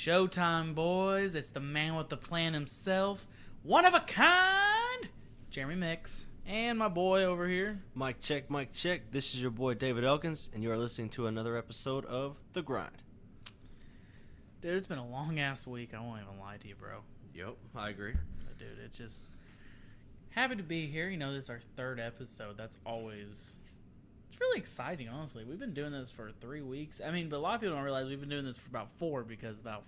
Showtime, boys. It's the man with the plan himself. One of a kind. Jeremy Mix. And my boy over here. Mic check, mic check. This is your boy David Elkins, and you are listening to another episode of The Grind. Dude, it's been a long-ass week. I won't even lie to you, bro. Yep, I agree. But dude, it's just... happy to be here. You know, this is our third episode. That's always... it's really exciting, honestly. We've been doing this for 3 weeks. I mean, but a lot of people don't realize we've been doing this for about 4 because about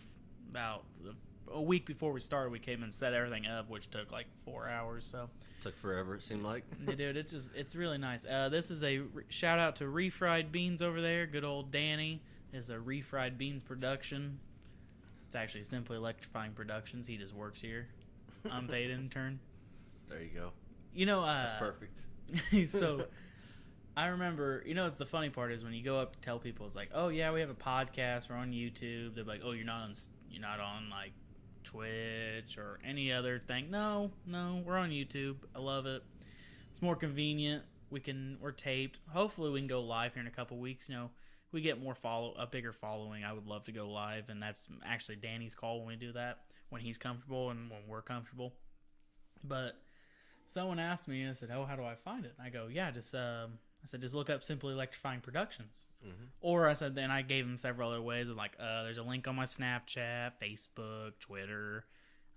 a week before we started, we came and set everything up, which took like 4 hours. So Took forever, it seemed like. yeah, dude, it's really nice. This is a shout out to Refried Beans over there. Good old Danny is a Refried Beans production. It's actually Simply Electrifying Productions. He just works here. Unpaid intern. There you go. You know, That's perfect. So I remember, you know, it's the funny part is when you go up to tell people, it's like, oh yeah, we have a podcast, we're on YouTube. They're like, oh, you're not on like Twitch or any other thing. No, we're on YouTube. I love it. It's more convenient. We're taped. Hopefully we can go live here in a couple weeks. You know, we get a bigger following. I would love to go live, and that's actually Danny's call when we do that, when he's comfortable and when we're comfortable. But someone asked me, I said, oh, how do I find it? And I go, yeah, just look up Simply Electrifying Productions. Mm-hmm. Or I said, then I gave him several other ways of like, there's a link on my Snapchat, Facebook, Twitter.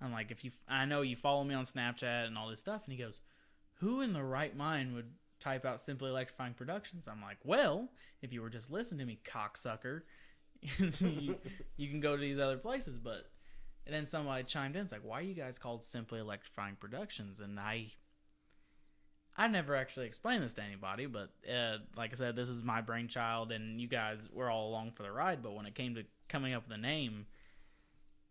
I'm like, I know you follow me on Snapchat and all this stuff. And he goes, who in the right mind would type out Simply Electrifying Productions? I'm like, well, if you were just listening to me, cocksucker, you can go to these other places. But and then somebody chimed in. It's like, why are you guys called Simply Electrifying Productions? And I never actually explained this to anybody, but like I said, this is my brainchild, and you guys were all along for the ride. But when it came to coming up with a name,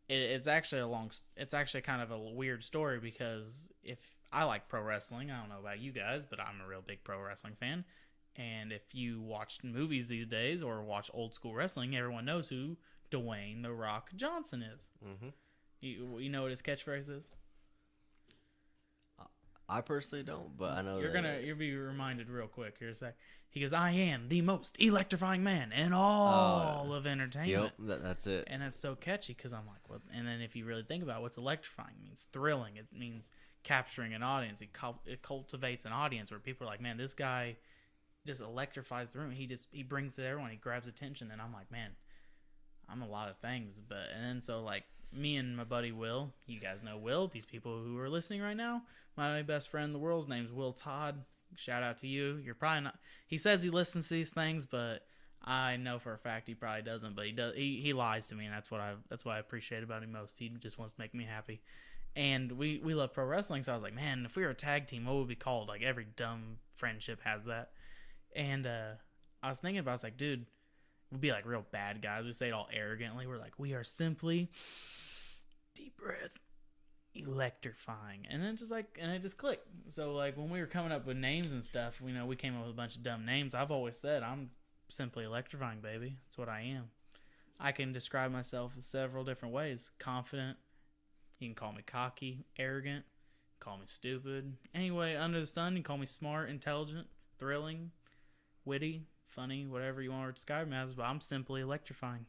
it's actually kind of a weird story, because if I like pro wrestling, I don't know about you guys, but I'm a real big pro wrestling fan. And if you watch movies these days or watch old school wrestling, everyone knows who Dwayne "The Rock" Johnson is. Mm-hmm. You know what his catchphrase is? I personally don't, but I know you'll be reminded real quick here in a sec. He goes, I am the most electrifying man in all of entertainment. Yep, that's it. And that's so catchy, because I'm like, what? And then if you really think about it, what's electrifying? It means thrilling. It means capturing an audience. It cultivates an audience where people are like, man, this guy just electrifies the room. He brings it to everyone. He grabs attention. And I'm like, man, I'm a lot of things. And then so like me and my buddy Will, you guys know Will, these people who are listening right now, my best friend in the world's name's Will Todd. Shout out to you. You're probably not. He says he listens to these things, but I know for a fact he probably doesn't. But he does. He lies to me, and that's what I appreciate about him most. He just wants to make me happy. And we love pro wrestling, so I was like, man, if we were a tag team, what would we be called? Like every dumb friendship has that. And I was thinking about, I was like, dude, we'd be like real bad guys. We say it all arrogantly. We're like, we are simply, deep breath, electrifying. And then it just clicked. So like when we were coming up with names and stuff, we came up with a bunch of dumb names. I've always said I'm simply electrifying, baby. That's what I am. I can describe myself in several different ways. Confident. You can call me cocky, arrogant, call me stupid. Anyway, under the sun, you can call me smart, intelligent, thrilling, witty, funny, whatever you want to describe me as, but I'm simply electrifying.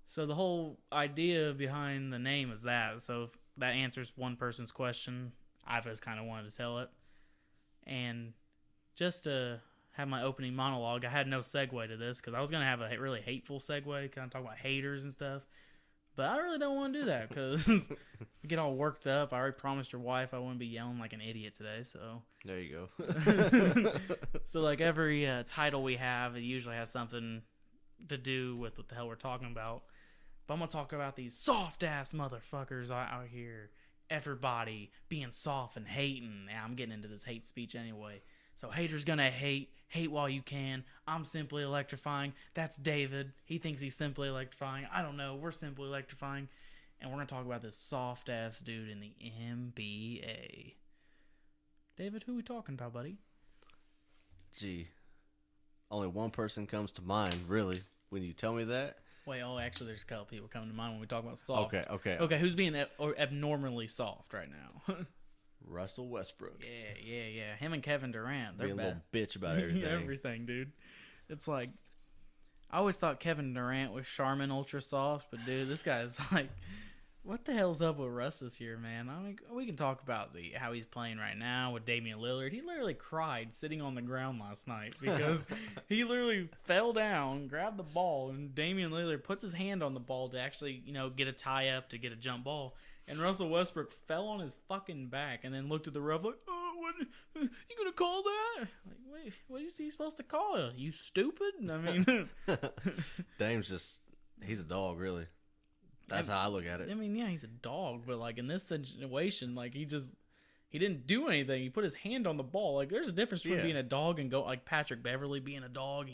So the whole idea behind the name is that. So if that answers one person's question, I've just kind of wanted to tell it. And just to have my opening monologue, I had no segue to this, because I was going to have a really hateful segue, kind of talk about haters and stuff. But I really don't want to do that, because I get all worked up. I already promised your wife I wouldn't be yelling like an idiot today, so. There you go. So like every title we have, it usually has something to do with what the hell we're talking about. But I'm going to talk about these soft-ass motherfuckers out here. Everybody being soft and hating. Yeah, I'm getting into this hate speech anyway. So haters going to hate while you can. I'm simply electrifying. That's David. He thinks he's simply electrifying. I don't know. We're simply electrifying. And we're going to talk about this soft-ass dude in the NBA. David, who we talking about, buddy? Gee, only one person comes to mind, really, when you tell me that. Wait, actually, there's a couple people coming to mind when we talk about soft. Okay, who's being abnormally soft right now? Russell Westbrook. Yeah. Him and Kevin Durant. They're being a little bitch about everything. Everything, dude. It's like, I always thought Kevin Durant was Charmin Ultra Soft, but dude, this guy's like, what the hell's up with Russ this year, man? I mean, we can talk about how he's playing right now with Damian Lillard. He literally cried sitting on the ground last night because he literally fell down, grabbed the ball, and Damian Lillard puts his hand on the ball to actually, get a tie up to get a jump ball. And Russell Westbrook fell on his fucking back and then looked at the ref like, "Oh, what? You gonna call that?" Like, wait, what is he supposed to call it? You stupid? I mean, Dame's he's a dog, really. That's how I look at it. I mean, yeah, he's a dog, but like in this situation, like he didn't do anything. He put his hand on the ball. Like there's a difference between being a dog and like Patrick Beverly being a dog.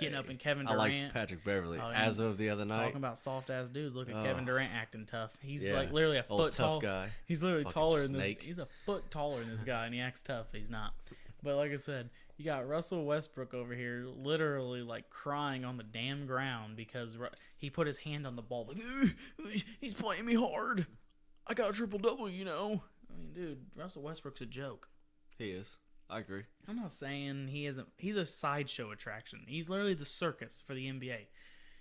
Getting up and Kevin Durant. I like Patrick Beverly as of the other night. Talking about soft ass dudes. Look at Kevin Durant acting tough. He's like literally a foot tall. Guy. He's literally Fucking taller than this. snake. He's a foot taller than this guy, and he acts tough. He's not. But like I said, you got Russell Westbrook over here literally like crying on the damn ground because he put his hand on the ball like, he's playing me hard. I got a triple-double, I mean, dude, Russell Westbrook's a joke. He is. I agree. I'm not saying he isn't. He's a sideshow attraction. He's literally the circus for the NBA.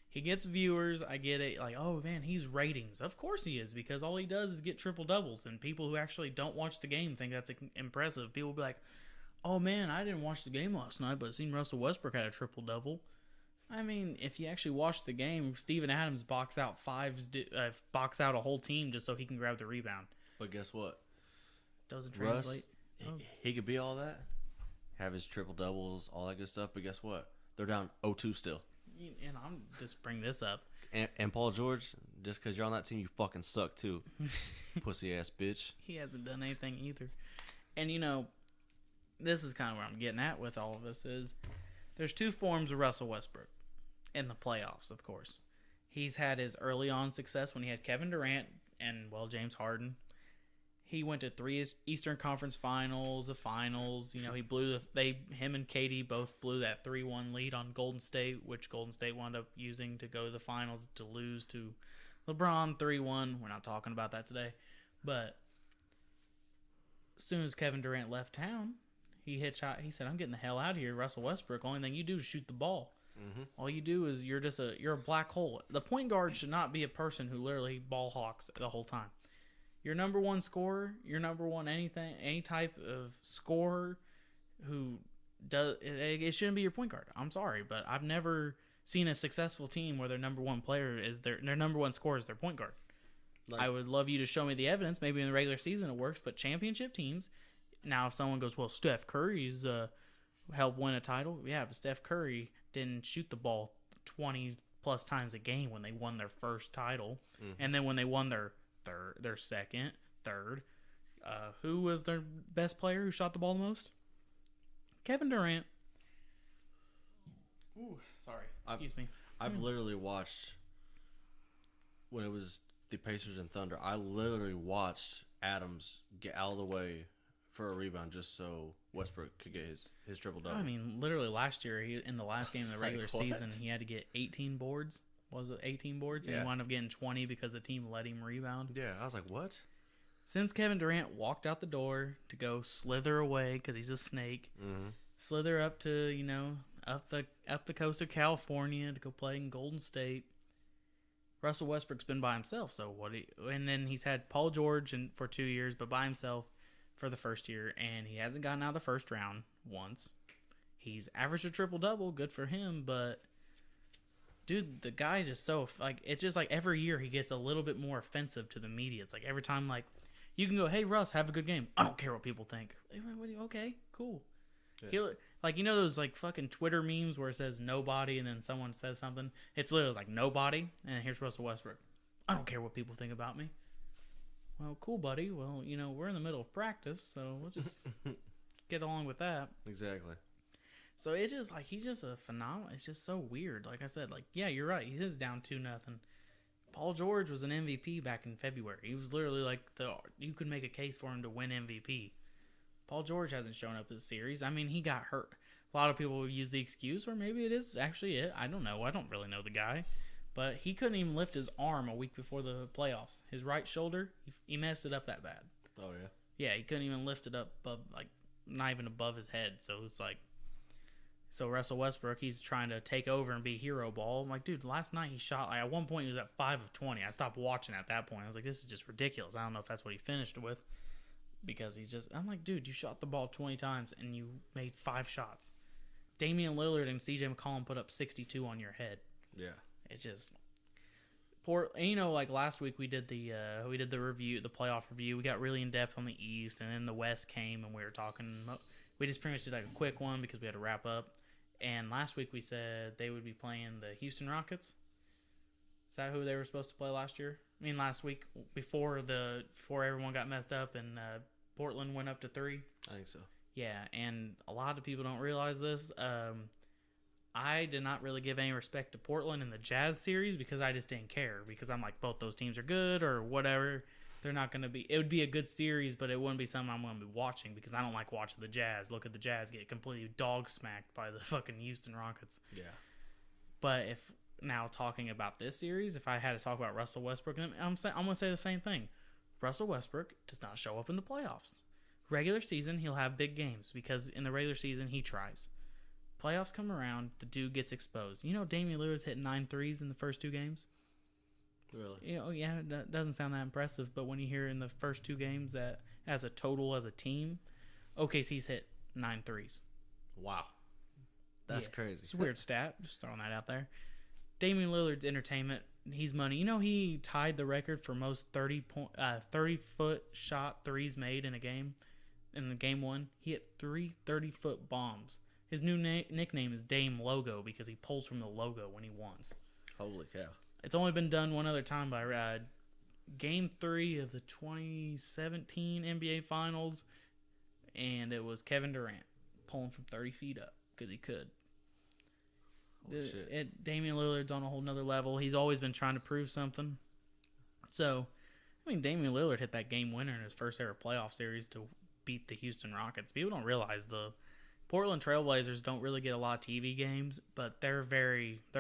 He gets viewers. I get it. Like, oh, man, he's ratings. Of course he is, because all he does is get triple-doubles, and people who actually don't watch the game think that's impressive. People will be like, oh, man, I didn't watch the game last night, but seen Russell Westbrook had a triple-double. I mean, if you actually watch the game, Steven Adams box out a whole team just so he can grab the rebound. But guess what? Doesn't translate. He could be all that, have his triple-doubles, all that good stuff, but guess what? They're down 0-2 still. And I'm just bring this up. And Paul George, just because you're on that team, you fucking suck too. Pussy-ass bitch. He hasn't done anything either. And, this is kind of where I'm getting at with all of this is there's two forms of Russell Westbrook in the playoffs, of course. He's had his early on success when he had Kevin Durant and, James Harden. He went to 3 Eastern Conference Finals, the finals. He blew him and KD both blew that 3-1 lead on Golden State, which Golden State wound up using to go to the finals to lose to LeBron 3-1. We're not talking about that today. But as soon as Kevin Durant left town, he hitchhiked. He said, "I'm getting the hell out of here, Russell Westbrook. Only thing you do is shoot the ball. Mm-hmm. All you do is you're a black hole. The point guard should not be a person who literally ball hawks the whole time. Your number one scorer, your number one anything, any type of scorer who does it shouldn't be your point guard. I'm sorry, but I've never seen a successful team where their number one player is their number one scorer is their point guard. I would love you to show me the evidence. Maybe in the regular season it works, but championship teams. Now, if someone goes, well, Steph Curry's helped win a title. Yeah, but Steph Curry didn't shoot the ball 20-plus times a game when they won their first title. Mm-hmm. And then when they won their second, third, who was their best player who shot the ball the most? Kevin Durant. Ooh, sorry. Excuse me. I've literally watched, when it was the Pacers and Thunder, I literally watched Adams get out of the way for a rebound just so Westbrook could get his triple-double. I mean, literally last year, in the last game of the regular season, he had to get 18 boards. Was it 18 boards? Yeah. And he wound up getting 20 because the team let him rebound. Yeah, I was like, what? Since Kevin Durant walked out the door to go slither away because he's a snake, slither up to, up the coast of California to go play in Golden State, Russell Westbrook's been by himself. So and then he's had Paul George for 2 years, but by himself for the first year, and he hasn't gotten out of the first round once. He's averaged a triple-double, good for him, but dude, the guy's just so, it's just like every year he gets a little bit more offensive to the media. It's like every time, you can go, hey, Russ, have a good game. I don't care what people think. Okay, cool. Yeah. Those, fucking Twitter memes where it says nobody and then someone says something? It's literally like nobody, and here's Russell Westbrook. I don't care what people think about me. Well, cool, buddy. Well, we're in the middle of practice, so we'll just get along with that. Exactly. So it's just he's just a phenomenal. It's just so weird. Like I said, yeah, you're right. He is down 2-0. Paul George was an MVP back in February. He was literally you could make a case for him to win MVP. Paul George hasn't shown up this series. I mean, he got hurt. A lot of people will use the excuse, or maybe it is actually it. I don't know. I don't really know the guy. But he couldn't even lift his arm a week before the playoffs. His right shoulder, he messed it up that bad. Oh, yeah? Yeah, he couldn't even lift it up above, not even above his head. So it's So Russell Westbrook, he's trying to take over and be hero ball. I'm like, dude, last night he shot, like, at one point he was at 5 of 20. I stopped watching at that point. I was like, this is just ridiculous. I don't know if that's what he finished with, because I'm like, dude, you shot the ball 20 times and you made 5 shots. Damian Lillard and CJ McCollum put up 62 on your head. Yeah. It just poor. And, like last week we did the review, the playoff review. We got really in depth on the East, and then the West came, and we were talking. We just pretty much did like a quick one because we had to wrap up. And last week we said they would be playing the Houston Rockets. Is that who they were supposed to play last year? I mean, last week before everyone got messed up and Portland went up to 3. I think so. Yeah, and a lot of people don't realize this. I did not really give any respect to Portland in the Jazz series because I just didn't care, because I'm like, both those teams are good or whatever. They're not going to be – it would be a good series, but it wouldn't be something I'm going to be watching because I don't like watching the Jazz. Look at the Jazz get completely dog-smacked by the fucking Houston Rockets. Yeah. But if now talking about this series, if I had to talk about Russell Westbrook, I'm going to say the same thing. Russell Westbrook does not show up in the playoffs. Regular season, he'll have big games because in the regular season, he tries. Playoffs come around, the dude gets exposed. Damian Lillard's hit 9 threes in the first 2 games. Really? Yeah, that doesn't sound that impressive, but when you hear in the first 2 games that as a total, as a team, OKC's hit 9 threes. Wow. That's crazy. It's a weird stat. Just throwing that out there. Damian Lillard's entertainment. He's money. He tied the record for most 30-foot shot threes made in a game. In the game 1, he hit 3 30-foot bombs. His new nickname is Dame Logo because he pulls from the logo when he wants. Holy cow. It's only been done one other time by Game 3 of the 2017 NBA Finals, and it was Kevin Durant pulling from 30 feet up because he could. Damian Lillard's on a whole nother level. He's always been trying to prove something. So, Damian Lillard hit that game winner in his first ever playoff series to beat the Houston Rockets. People don't realize the Portland Trailblazers don't really get a lot of TV games, but they're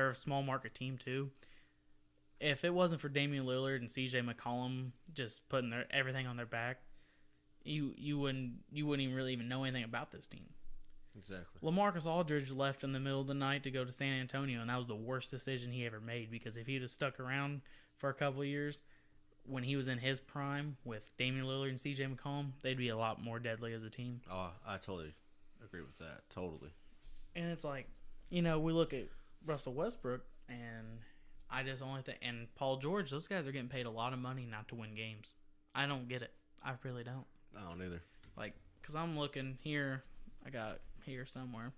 a small market team too. If it wasn't for Damian Lillard and CJ McCollum just putting everything on their back, you wouldn't even really know anything about this team. Exactly. LaMarcus Aldridge left in the middle of the night to go to San Antonio, and that was the worst decision he ever made, because if he'd have stuck around for a couple of years when he was in his prime with Damian Lillard and CJ McCollum, they'd be a lot more deadly as a team. Oh, I totally agree with that. Totally. And it's like, we look at Russell Westbrook, and I just only think, and Paul George, those guys are getting paid a lot of money not to win games. I don't get it. I really don't. I don't either. Because I'm looking here. I got here somewhere.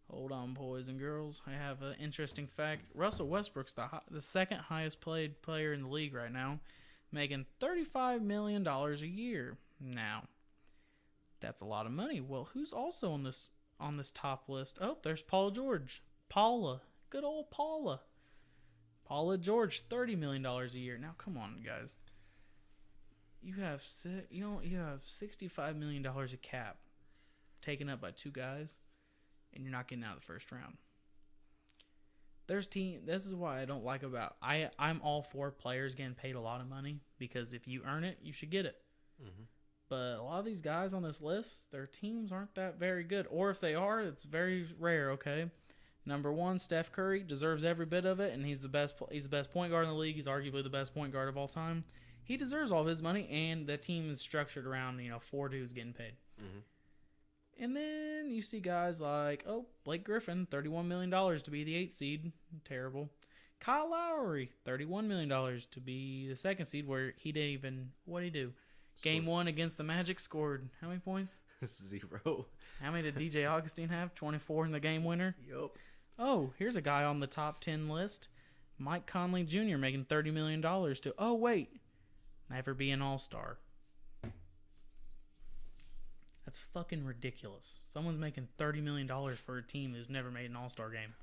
Hold on, boys and girls. I have an interesting fact. Russell Westbrook's the second highest paid player in the league right now, making $35 million a year. Now, that's a lot of money. Well, who's also on this top list? Oh, there's Paul George. Paula. Good old Paula. Paula George, $30 million a year. Now, come on, guys. You have $65 million of cap taken up by 2 guys, and you're not getting out of the first round. This is why I don't like about I'm all for players getting paid a lot of money, because if you earn it, you should get it. Mm-hmm. But a lot of these guys on this list, their teams aren't that very good, or if they are, it's very rare. Okay, number 1, Steph Curry deserves every bit of it, and he's the best. He's the best point guard in the league. He's arguably the best point guard of all time. He deserves all of his money, and the team is structured around 4 dudes getting paid. Mm-hmm. And then you see guys like, Blake Griffin, $31 million to be the 8th seed. Terrible. Kyle Lowry, $31 million to be the 2nd seed, where he didn't even, what did he do? Game 1 against the Magic, scored how many points? 0. How many did DJ Augustine have? 24 in the game winner? Yup. Oh, here's a guy on the top 10 list. Mike Conley Jr. making $30 million to, never be an all-star. That's fucking ridiculous. Someone's making $30 million for a team who's never made an all-star game.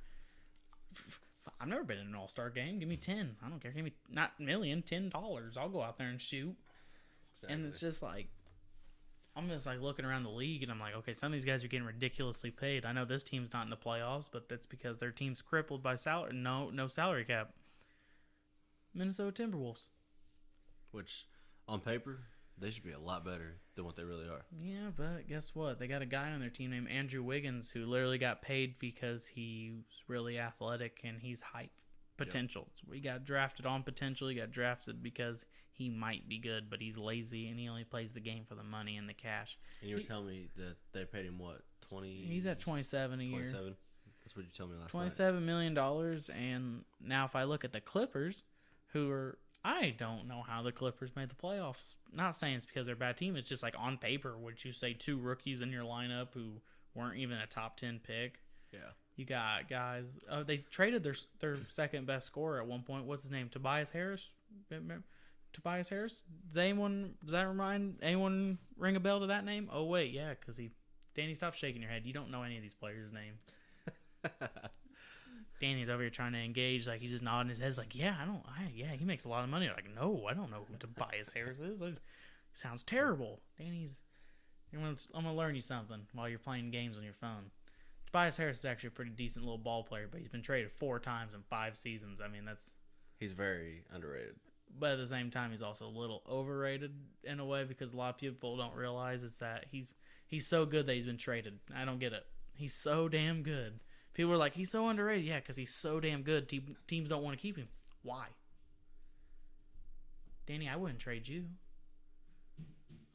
I've never been in an all-star game. Give me 10. I don't care. Give me not a million, $10. I'll go out there and shoot. Exactly. And it's just like, I'm just like looking around the league, and I'm like, okay, some of these guys are getting ridiculously paid. I know this team's not in the playoffs, but that's because their team's crippled by salary, no salary cap. Minnesota Timberwolves. Which, on paper, They should be a lot better than what they really are. Yeah, but guess what? They got a guy on their team named Andrew Wiggins who literally got paid because he's really athletic and he's hype potential. Yep. So he got drafted on potential. He got drafted because he might be good, but he's lazy and he only plays the game for the money and the cash. And you were telling me that they paid him what, 20? He's at 27 a year. 27. That's what you told me last night. $27 million. And now if I look at the Clippers, who are, I don't know how the Clippers made the playoffs. Not saying it's because they're a bad team. It's just like on paper, would you say 2 rookies in your lineup who weren't even a top 10 pick? Yeah. You got guys. Oh, they traded their second best scorer at one point. What's his name? Tobias Harris. Tobias Harris. Does that remind anyone? Ring a bell to that name? Oh wait, yeah, because Danny, stop shaking your head. You don't know any of these players' name. Danny's over here trying to engage, like he's just nodding his head, like yeah, he makes a lot of money. Like no, I don't know who Tobias Harris is. Like, sounds terrible. Danny's. I'm gonna learn you something while you're playing games on your phone. Tobias Harris is actually a pretty decent little ball player, but he's been traded 4 times in 5 seasons. I mean, he's very underrated. But at the same time, he's also a little overrated in a way because a lot of people don't realize it's that he's so good that he's been traded. I don't get it. He's so damn good. People are like, he's so underrated. Yeah, because he's so damn good. Teams don't want to keep him. Why? Danny, I wouldn't trade you.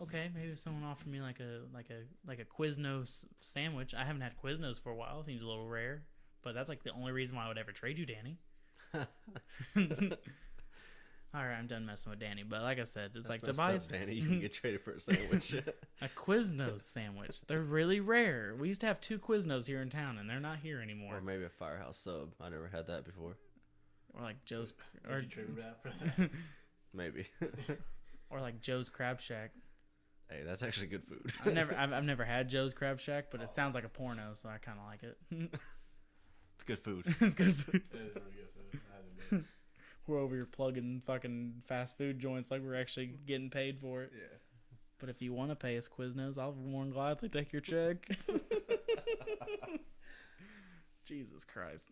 Okay, maybe if someone offered me like a Quiznos sandwich. I haven't had Quiznos for a while. It seems a little rare, but that's like the only reason why I would ever trade you, Danny. All right, I'm done messing with Danny. But like I said, it's like Tobias. Danny, you can get traded for a sandwich. A Quiznos sandwich. They're really rare. We used to have 2 Quiznos here in town, and they're not here anymore. Or maybe a Firehouse sub. I never had that before. Or like Joe's. Or you trade that for that? Maybe. Or like Joe's Crab Shack. Hey, that's actually good food. I've never had Joe's Crab Shack, but it sounds like a porno, so I kind of like it. It's good food. It's good food. It is really good food. I haven't been. We're over here plugging fucking fast food joints like we're actually getting paid for it. Yeah. But if you want to pay us Quiznos, I'll more than gladly take your check. Jesus Christ.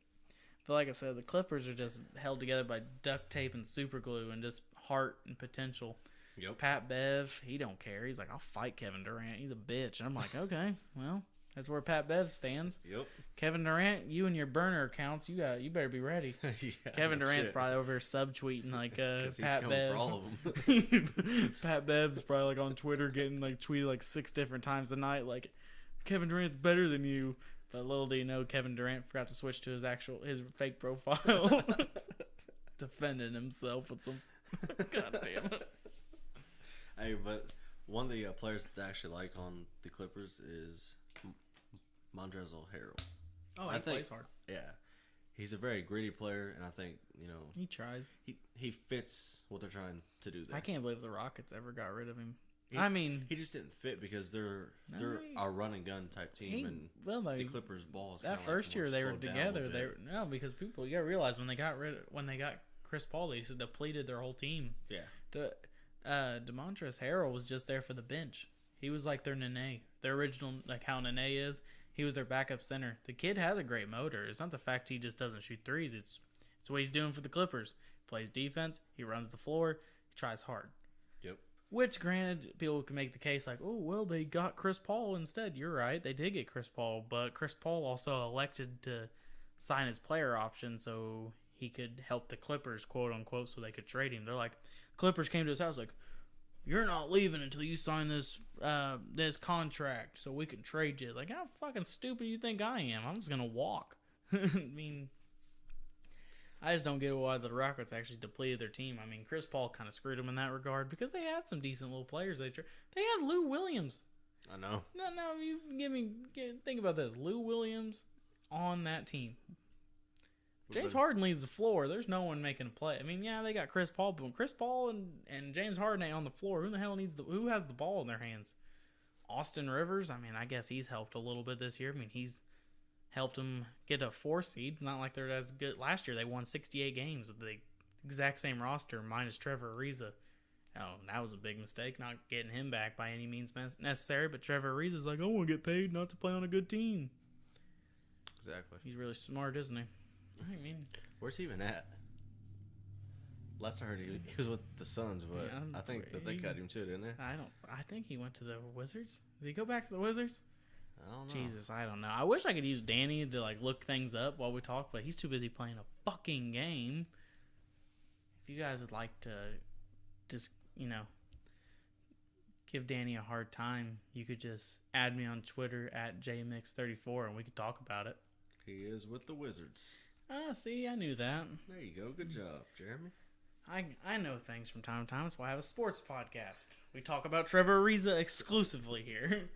But like I said, the Clippers are just held together by duct tape and super glue and just heart and potential. Yep. Pat Bev, he don't care. He's like, I'll fight Kevin Durant. He's a bitch. And I'm like, okay, well, that's where Pat Bev stands. Yep. Kevin Durant, you and your burner accounts, you better be ready. Yeah, Kevin Durant's probably over here subtweeting like Pat Bev. For all of them. Pat Bev's probably like on Twitter getting like tweeted like 6 different times a night like Kevin Durant's better than you. But little do you know, Kevin Durant forgot to switch to his fake profile, defending himself with some. God damn it. Hey, but one of the players that I actually like on the Clippers is Montrezl Harrell. Oh, he plays hard. Yeah, he's a very gritty player, and I think he tries. He fits what they're trying to do there. I can't believe the Rockets ever got rid of him. He just didn't fit because they're a run and gun type team, the Clippers balls. That first year they were together. Because people, you gotta realize when they got Chris Paul, they just depleted their whole team. Yeah. DeMontrezl Harrell was just there for the bench. He was like their Nene, their original, like how Nene is. He was their backup center. The kid has a great motor. It's not the fact he just doesn't shoot threes. It's what he's doing for the Clippers. He plays defense. He runs the floor. He tries hard. Yep. Which, granted, people can make the case like, oh, well, they got Chris Paul instead. You're right. They did get Chris Paul. But Chris Paul also elected to sign his player option so he could help the Clippers, quote unquote, so they could trade him. They're like, Clippers came to his house like, you're not leaving until you sign this contract so we can trade you. Like, how fucking stupid do you think I am? I'm just going to walk. I mean, I just don't get why the Rockets actually depleted their team. I mean, Chris Paul kind of screwed them in that regard because they had some decent little players. They had Lou Williams. I know. No, you think about this. Lou Williams on that team. James Harden leads the floor. There's no one making a play. I mean, yeah, they got Chris Paul, but when Chris Paul and James Harden ain't on the floor, who has the ball in their hands? Austin Rivers, I mean, I guess he's helped a little bit this year. I mean, he's helped them get a 4 seed. Not like they're as good. Last year, they won 68 games with the exact same roster minus Trevor Ariza. Oh, that was a big mistake, not getting him back by any means necessary. But Trevor Ariza's like, I want to get paid not to play on a good team. Exactly. He's really smart, isn't he? I mean, where's he even at? last I heard, he was with the Suns, but Yeah, I think that they cut him too, didn't they? I think he went to the Wizards. Did he go back to the Wizards? I don't know. Jesus, I don't know. I wish I could use Danny to like look things up while we talk, but he's too busy playing a fucking game. If you guys would like to just, give Danny a hard time, you could just add me on Twitter at jmix34 and we could talk about it. He is with the Wizards. Ah, see, I knew that. There you go. Good job, Jeremy. I know things from time to time. That's why I have a sports podcast. We talk about Trevor Ariza exclusively here.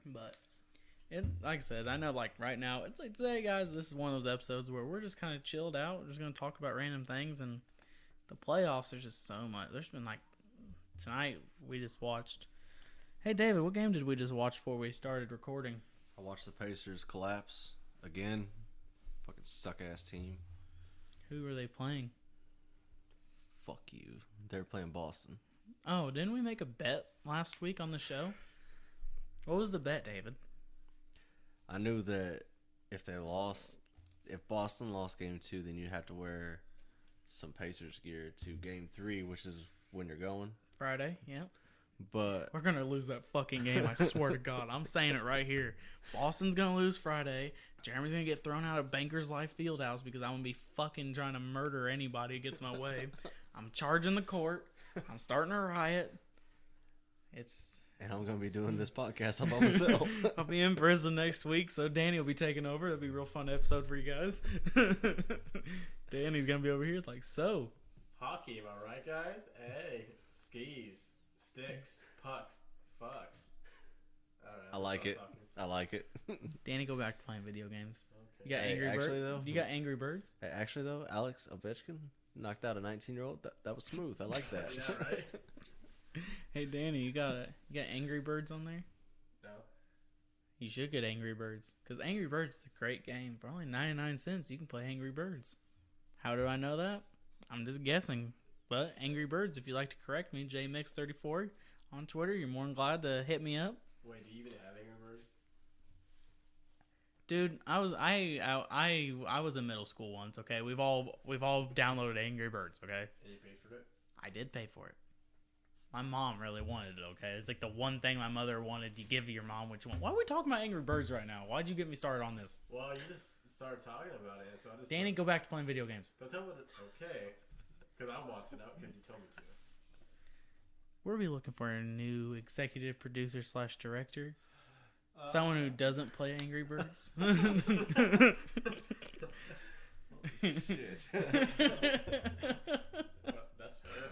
But like I said, I know like right now, it's like today, guys, this is one of those episodes where we're just kind of chilled out. We're just going to talk about random things, and the playoffs, there's just so much. There's been like tonight we just watched. Hey David, what game did we just watch before we started recording? I watched the Pacers collapse again. Fucking suck ass team. Who were they playing? Fuck you. They're playing Boston. Oh, didn't we make a bet last week on the show? What was the bet, David? I knew that if Boston lost game 2, then you'd have to wear some Pacers gear to game 3, which is when you're going. Friday, yeah. But We're going to lose that fucking game, I swear to God. I'm saying it right here. Boston's going to lose Friday. Jeremy's going to get thrown out of Bankers Life Fieldhouse because I'm going to be fucking trying to murder anybody who gets my way. I'm charging the court. I'm starting a riot. And I'm going to be doing this podcast all by myself. I'll be in prison next week, so Danny will be taking over. That'll be a real fun episode for you guys. Danny's going to be over here. It's like, so. Hockey, am I right, guys? Hey, skis, sticks, pucks, fucks. I like it. I like it. Danny, go back to playing video games. Okay. You got Angry Birds? Actually, though, You got Angry Birds? Actually, though, Alex Ovechkin knocked out a 19-year-old. That was smooth. I like that. Yeah, right? Hey, Danny, you got Angry Birds on there? No. You should get Angry Birds, because Angry Birds is a great game. For only 99 cents, you can play Angry Birds. How do I know that? I'm just guessing. But Angry Birds, if you'd like to correct me, jmix34 on Twitter, you're more than glad to hit me up. Wait, do you even have Angry Birds? Dude, I was in middle school once. Okay, we've all downloaded Angry Birds. Okay, And you paid for it? I did pay for it. My mom really wanted it. Okay, it's like the one thing my mother wanted. You give your mom what you want. Why are we talking about Angry Birds right now? Why'd you get me started on this? Well, you just started talking about it, so I just... Danny, go back to playing video games. Don't tell me what okay. Because I'm watching out because you told me to. We're be looking for a new executive producer / director. Someone who doesn't play Angry Birds. Holy shit. Well, that's fair.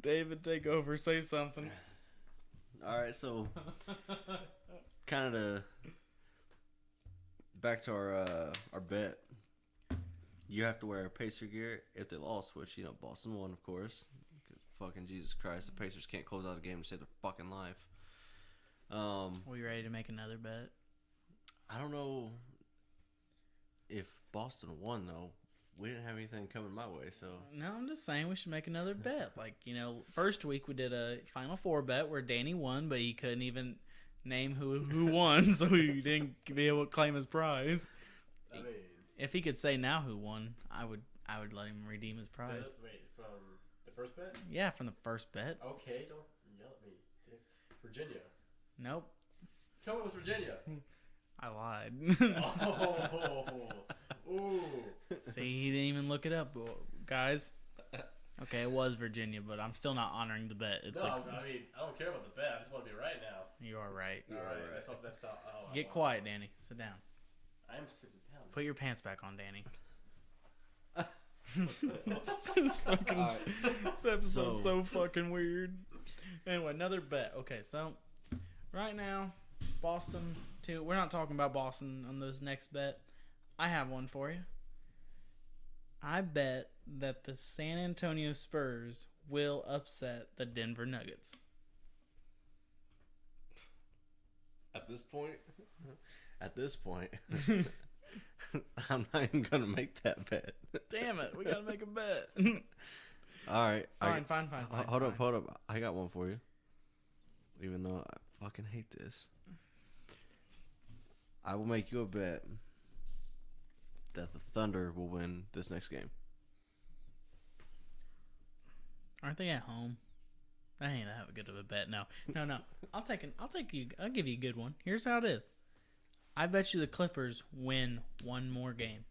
David, take over. Say something. All right, so kind of back to our bet. You have to wear Pacer gear if they lost, which Boston won, of course. Fucking Jesus Christ, the Pacers can't close out a game to save their fucking life. We ready to make another bet? I don't know if Boston won though. We didn't have anything coming my way, so No, I'm just saying we should make another bet. Like, first week we did a Final Four bet where Danny won, but he couldn't even name who won, so he didn't be able to claim his prize. I mean... If he could say now who won, I would let him redeem his prize. Wait, from the first bet? Yeah, from the first bet. Okay, don't yell at me. Virginia. Nope. Tell me it was Virginia. I lied. Oh. Ooh. See, he didn't even look it up, guys. Okay, it was Virginia, but I'm still not honoring the bet. It's No, I mean, I don't care about the bet. I just want to be right now. You are right. All right. That's all. Oh, Get quiet, Danny. Sit down. I am sitting down. Put your pants back on, Danny. This episode's so fucking weird. Anyway, another bet. Okay, so right now, Boston 2. We're not talking about Boston on this next bet. I have one for you. I bet that the San Antonio Spurs will upset the Denver Nuggets. at this point, I'm not even gonna make that bet. Damn it, we gotta make a bet. All right, Fine. Hold up. I got one for you. Even though I fucking hate this, I will make you a bet that the Thunder will win this next game. Aren't they at home? I ain't that good of a bet. No. I'll give you a good one. Here's how it is. I bet you the Clippers win one more game.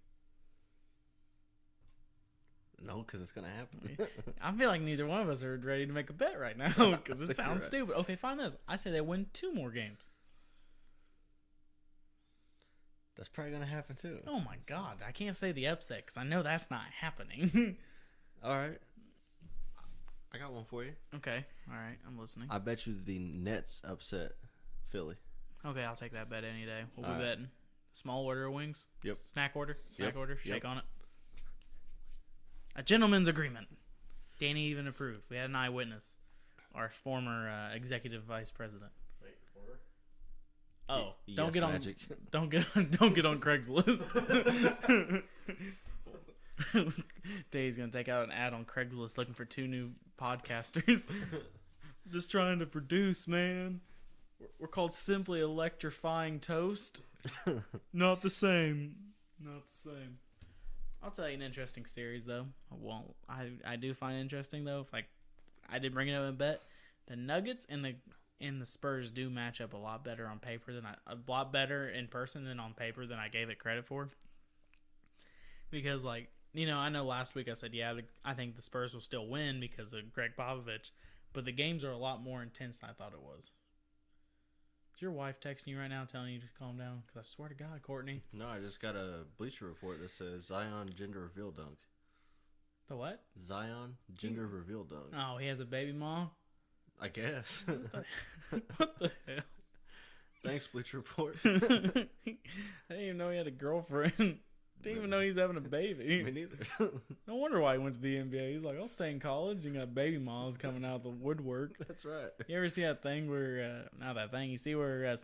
No, because it's gonna happen. I feel like neither one of us are ready to make a bet right now because it sounds stupid. Okay, fine. This. I say they win 2 more games. That's probably gonna happen too. Oh my God! I can't say the upset because I know that's not happening. All right, I got one for you. Okay, all right, I'm listening. I bet you the Nets upset Philly. Okay, I'll take that bet any day. What All we right. betting? Small order of wings? Yep. Snack order? Snack Yep. order? Shake Yep. on it. A gentleman's agreement. Danny even approved. We had an eyewitness. Our former executive vice president. Wait, order? Oh, Yes, don't get magic. on Craigslist. Dave's gonna take out an ad on Craigslist looking for 2 new podcasters. Just trying to produce, man. We're called Simply Electrifying Toast. Not the same. Not the same. I'll tell you an interesting series though. I do find it interesting though. If I did bring it up in bet, the Nuggets and the Spurs do match up a lot better on paper a lot better in person than on paper than I gave it credit for. Because I know last week I said I think the Spurs will still win because of Greg Popovich, but the games are a lot more intense than I thought it was. Is your wife texting you right now telling you to calm down? Because I swear to God, Courtney. No, I just got a Bleacher Report that says Zion gender reveal dunk. The what? Zion gender reveal dunk. Oh, he has a baby mom? I guess. What the hell? Thanks, Bleacher Report. I didn't even know he had a girlfriend. Didn't even know he's having a baby. Me neither. No wonder why he went to the NBA. He's like, I'll stay in college and got baby moms coming out of the woodwork. That's right. You ever see that thing where, not that thing, you see where a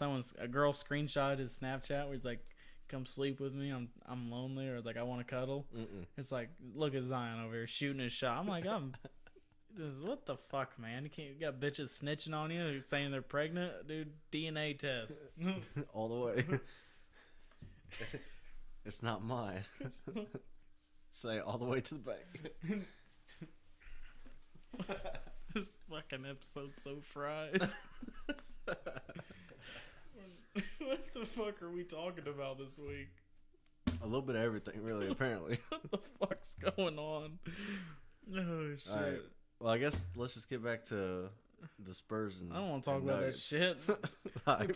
girl screenshot his Snapchat where he's like, come sleep with me, I'm lonely, or like, I want to cuddle. Mm-mm. It's like, look at Zion over here shooting his shot. I'm like, what the fuck, man? You got bitches snitching on you, saying they're pregnant? Dude, DNA test. All the way. It's not mine. Say all the way to the bank. This fucking episode's so fried. What the fuck are we talking about this week? A little bit of everything, really, apparently. What the fuck's going on? Oh, shit. All right. Well, I guess let's just get back to the Spurs and I don't want to talk and about that Nuggets. shit. Alright, I'll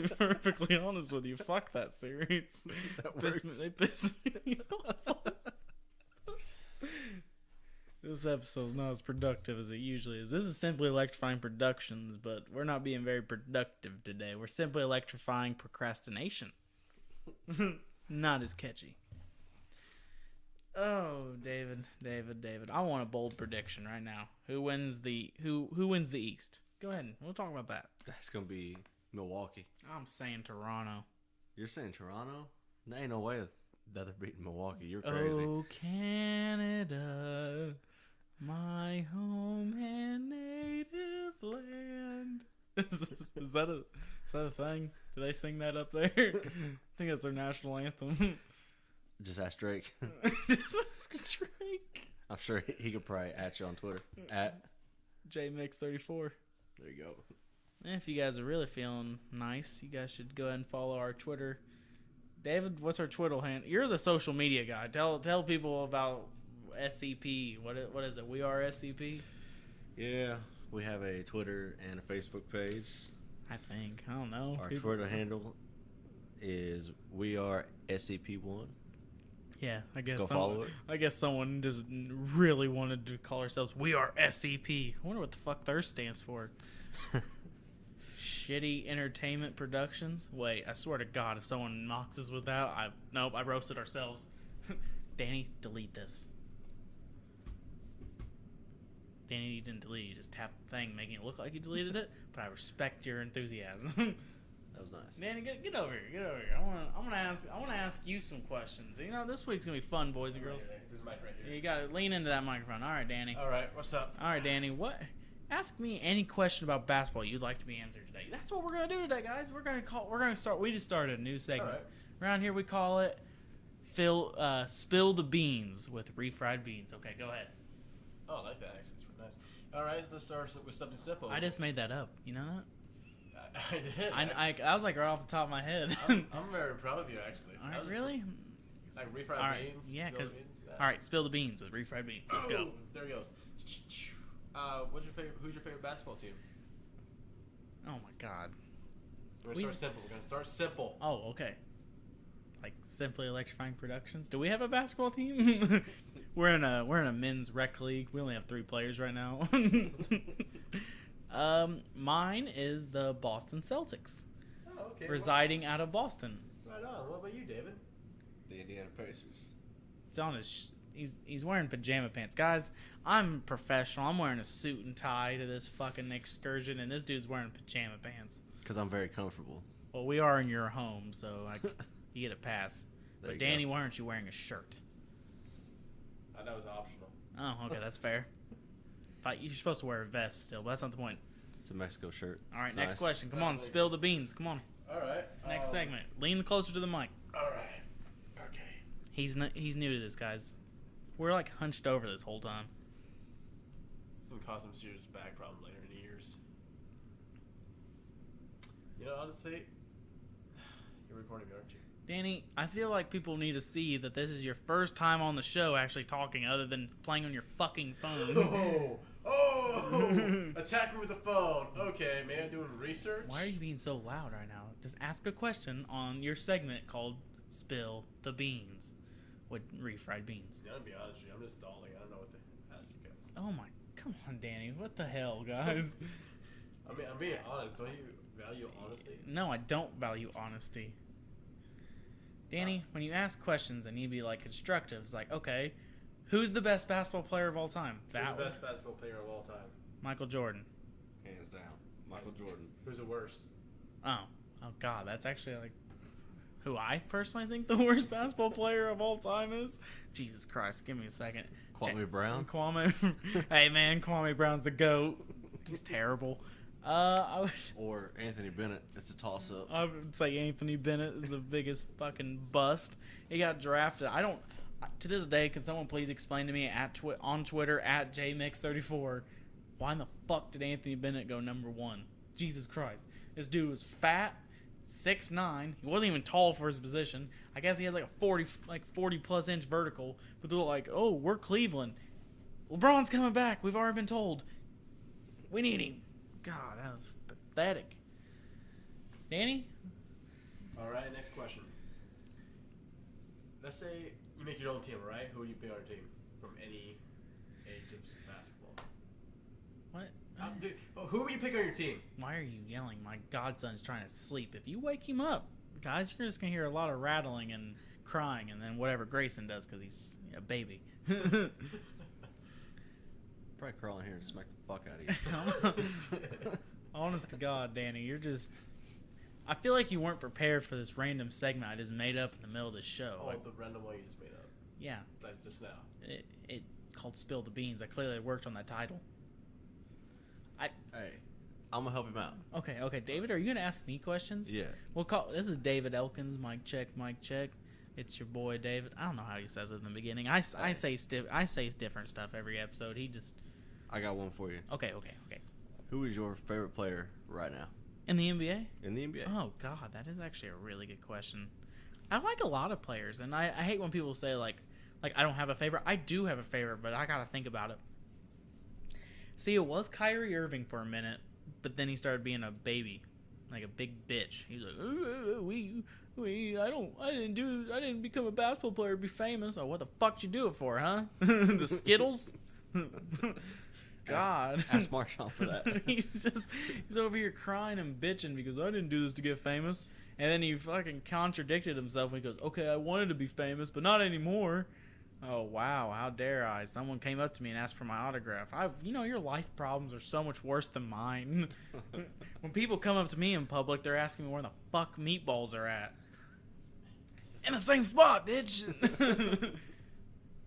be perfectly honest with you. Fuck that series. That They piss me off. This episode's not as productive as it usually is. This is Simply Electrifying Productions, but we're not being very productive today. We're simply electrifying procrastination. Not as catchy. Oh, David. I want a bold prediction right now. Who wins the East? Go ahead. We'll talk about that. That's gonna be Milwaukee. I'm saying Toronto. You're saying Toronto? There ain't no way that they're beating Milwaukee. You're crazy. Oh, Canada, my home and native land. Is that a thing? Do they sing that up there? I think that's their national anthem. Just ask Drake. Just ask Drake. I'm sure he could probably at you on Twitter. At JMix34. there you go. And if you guys are really feeling nice, you guys should go ahead and follow our Twitter. David, what's our Twitter handle? You're the social media guy. Tell people about SCP. What is it? We are SCP? Yeah, we have a Twitter and a Facebook page. I think. I don't know. Our Twitter handle is We Are SCP1. Yeah, I guess. Go follow it. I guess someone just really wanted to call ourselves We Are SCP. I wonder what the fuck theirs stands for. Shitty Entertainment Productions. Wait, I swear to God, if someone knocks us with that, I roasted ourselves. Danny, delete this. Danny, you didn't delete it. You just tapped the thing, making it look like you deleted it. But I respect your enthusiasm. That was nice. Danny, get over here. Get over here. I want to ask you some questions. You know, this week's gonna be fun, boys and girls. There's a mic right here. You gotta lean into that microphone. All right, Danny. All right, what's up? All right, Danny. Ask me any question about basketball you'd like to be answered today. That's what we're gonna do today, guys. We just started a new segment. All right. Around here we call it Spill the beans with refried beans. Okay, go ahead. Oh, I like that accent. It's pretty nice. All right, so let's start with something simple. I just made that up. You know that? I did. I was like right off the top of my head. I'm very proud of you, actually. All right, really? Like refried All right, beans. yeah, spill because beans, all right, spill the beans with refried beans. Let's go. There he goes. What's your favorite? Who's your favorite basketball team? Oh my God. We're gonna start simple. We're gonna start simple. Oh, okay. Like Simply Electrifying Productions. Do we have a basketball team? we're in a men's rec league. We only have 3 players right now. Mine is the Boston Celtics, Oh, okay. residing out of Boston. Right on. What about you, David? The Indiana Pacers. It's on his. He's wearing pajama pants, guys. I'm professional. I'm wearing a suit and tie to this fucking excursion, and this dude's wearing pajama pants. Because I'm very comfortable. Well, we are in your home, so you get a pass. There But you Danny, go. why aren't you wearing a shirt? That was optional. Oh, okay, that's fair. You're supposed to wear a vest still, but that's not the point. It's a Mexico shirt. All right, It's next nice. question. Come on, spill the beans. Come on. All right. Next segment. Lean closer to the mic. All right. Okay. He's new to this, guys. We're like hunched over this whole time. It's gonna cause some serious back problems later in the years. You know, honestly, you're recording me, aren't you? Danny, I feel like people need to see that this is your first time on the show actually talking other than playing on your fucking phone. Oh! Attack me with the phone. Okay, man, doing research. Why are you being so loud right now? Just ask a question on your segment called Spill the Beans with refried beans. Yeah, I'm gonna be honest with you. I'm just stalling. I don't know what to ask you guys. Oh my, come on, Danny. What the hell, guys? I mean, I'm being honest. Don't you value honesty? No, I don't value honesty. Danny, when you ask questions, they need to be like constructive. It's like, okay, who's the best basketball player of all time? Who's the best basketball player of all time? Michael Jordan. Hands down. Michael Jordan. Who's the worst? Oh God, that's actually like who I personally think the worst basketball player of all time is. Jesus Christ, give me a second. Kwame Brown. Kwame. Hey man, Kwame Brown's the GOAT. He's terrible. I would. Or Anthony Bennett. It's a toss-up. I would say Anthony Bennett is the biggest fucking bust. He got drafted. I don't. To this day, can someone please explain to me on Twitter at JMix34 why in the fuck did Anthony Bennett go number 1? Jesus Christ, this dude was fat, 6'9". He wasn't even tall for his position. I guess he had like a 40 plus inch vertical. But they're like, oh, we're Cleveland. LeBron's coming back. We've already been told. We need him. God, that was pathetic. Danny? All right, next question. Let's say you make your own team, all right? Who would you pick on your team from any age of basketball? What? Dude, who would you pick on your team? Why are you yelling? My godson's trying to sleep. If you wake him up, guys, you're just going to hear a lot of rattling and crying and then whatever Grayson does because he's a baby. Probably crawl in here and smack the fuck out of you. Honest to God, Danny, you're just... I feel like you weren't prepared for this random segment I just made up in the middle of this show. Oh, Like, the random one you just made up. yeah, Like just now. it's called Spill the Beans. I clearly worked on that title. Hey, I'm going to help him out. Okay, David, are you going to ask me questions? Yeah. This is David Elkins, mic check, mic check. It's your boy David. I don't know how he says it in the beginning. I say different stuff every episode. He just... I got one for you. Okay. Who is your favorite player right now? In the NBA? In the NBA? Oh, God, that is actually a really good question. I like a lot of players, and I hate when people say, like I don't have a favorite. I do have a favorite, but I got to think about it. See, it was Kyrie Irving for a minute, but then he started being a baby, like a big bitch. He was like, I didn't become a basketball player to be famous. Oh, what the fuck did you do it for, huh? The Skittles? God. Ask Marshawn for that. he's over here crying and bitching because I didn't do this to get famous. And then he fucking contradicted himself when he goes, okay, I wanted to be famous, but not anymore. Oh, wow, how dare I? Someone came up to me and asked for my autograph. Your life problems are so much worse than mine. When people come up to me in public, they're asking me where the fuck meatballs are at. In the same spot, bitch.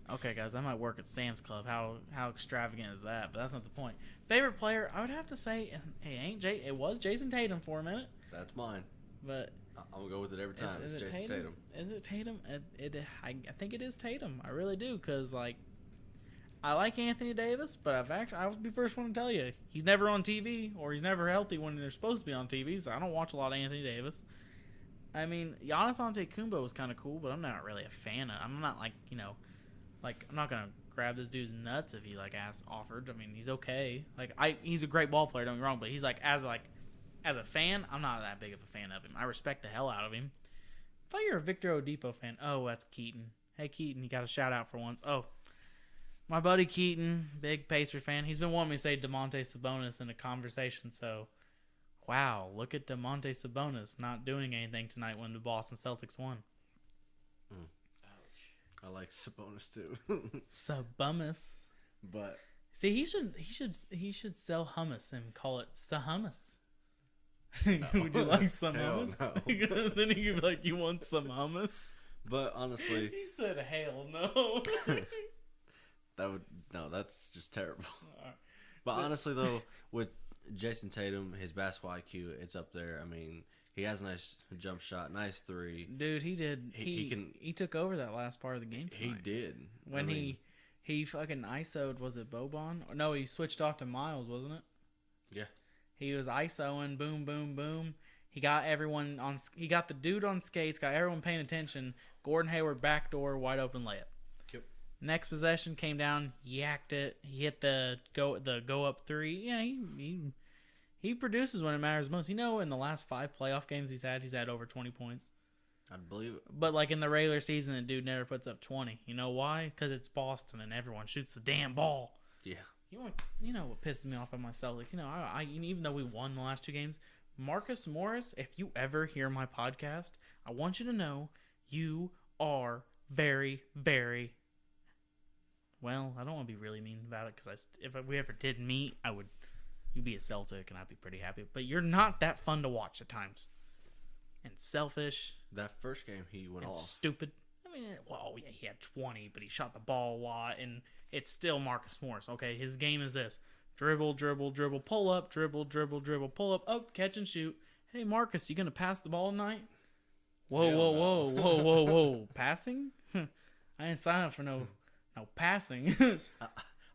Okay, guys, I might work at Sam's Club. How extravagant is that? But that's not the point. Favorite player, I would have to say, it was Jason Tatum for a minute. That's mine. But I'm gonna go with it every time. is It's it Jason Tatum. Is it Tatum? I think it is Tatum. I really do, because like I like Anthony Davis, but I would be first one to tell you he's never on TV, or he's never healthy when they're supposed to be on TV. So I don't watch a lot of Anthony Davis. I mean, Giannis Antetokounmpo was kind of cool, but I'm not really a fan of. I'm not like I'm not gonna grab this dude's nuts if he like offered. I mean, he's okay. He's a great ball player. Don't get me wrong, but he's as a fan, I'm not that big of a fan of him. I respect the hell out of him. I thought you're a Victor Oladipo fan. Oh, that's Keaton. Hey, Keaton, you got a shout out for once. Oh, my buddy Keaton, big Pacer fan. He's been wanting me to say DeMonte Sabonis in a conversation. So, wow, look at DeMonte Sabonis not doing anything tonight when the Boston Celtics won. Ouch. I like Sabonis too. Sabonis. But See, he should sell hummus and call it Sahummus. Would you like some Hell hummus? no. Then he could be like, "You want some hummus?" But honestly, He said, "Hell no." that's just terrible. But honestly though, with Jason Tatum, his basketball IQ, it's up there. I mean, he has a nice jump shot, nice three. Dude, he did. He took over that last part of the game tonight. He did. When he fucking ISO'd, was it Boban? No, he switched off to Miles, wasn't it? Yeah. He was ISOing, boom, boom, boom. He got everyone on. He got the dude on skates, got everyone paying attention. Gordon Hayward backdoor, wide open layup. Yep. Next possession came down, yacked it. He hit the go up three. Yeah, he produces when it matters most. In the last 5 playoff games he's had over 20 points. I'd believe it. But like in the regular season, the dude never puts up 20. You know why? Because it's Boston and everyone shoots the damn ball. Yeah. You know what pisses me off about myself? Like, I even though we won the last 2 games, Marcus Morris, if you ever hear my podcast, I want you to know you are very, very. Well, I don't want to be really mean about it, because if we ever did meet, you'd be a Celtic and I'd be pretty happy. But you're not that fun to watch at times, and selfish. That first game he went and off. Stupid. I mean, well, yeah, he had 20, but he shot the ball a lot, and it's still Marcus Morris. Okay, his game is this: dribble, dribble, dribble, pull up, dribble, dribble, dribble, pull up, oh, catch and shoot. Hey, Marcus, you gonna pass the ball tonight? Whoa, Hell whoa, no. whoa, whoa, whoa, whoa! Passing? I didn't sign up for no passing.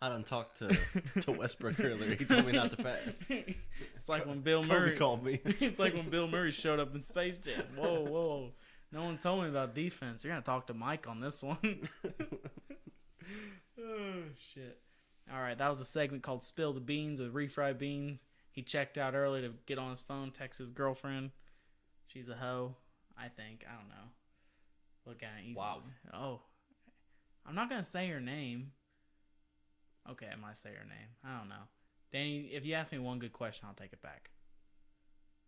I done talked to Westbrook earlier. He told me not to pass. It's like when Bill Kobe Murray called me. It's like when Bill Murray showed up in Space Jam. Whoa, whoa! No one told me about defense. You're gonna talk to Mike on this one. Oh shit! All right, that was a segment called "Spill the Beans" with Refried Beans. He checked out early to get on his phone, text his girlfriend. She's a hoe, I think. I don't know. Look at it. Wow. Oh, I'm not gonna say her name. Okay, I might say her name. I don't know. Danny, if you ask me one good question, I'll take it back.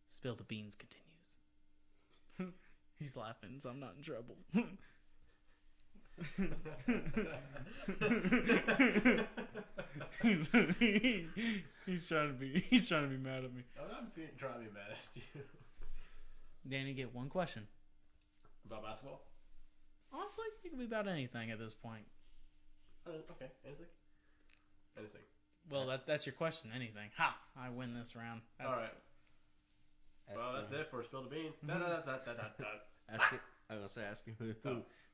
Spill the Beans continues. He's laughing, so I'm not in trouble. he's trying to be mad at me. I'm not trying to be mad at you. Danny, get one question. About basketball? Honestly, it can be about anything at this point. Okay, anything? Anything. Well, that's your question. Anything. Ha! I win this round. That's, All right. Well, that's it for Spill the Bean. Ask him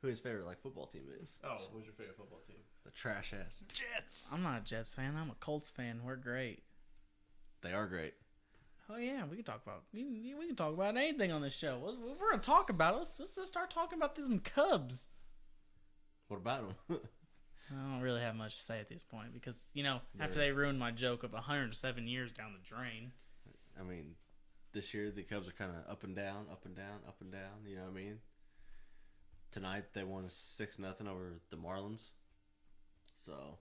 who his favorite football team is. Oh, who's your favorite football team? The trash ass Jets. I'm not a Jets fan. I'm a Colts fan. We're great. They are great. Oh yeah, we can talk about anything on this show. If we're gonna talk about it, let's just start talking about these Cubs. What about them? I don't really have much to say at this point because after they ruined my joke of 107 years down the drain. I mean, this year the Cubs are kind of up and down, up and down, up and down. You know what I mean? Tonight they won 6-0 over the Marlins. So.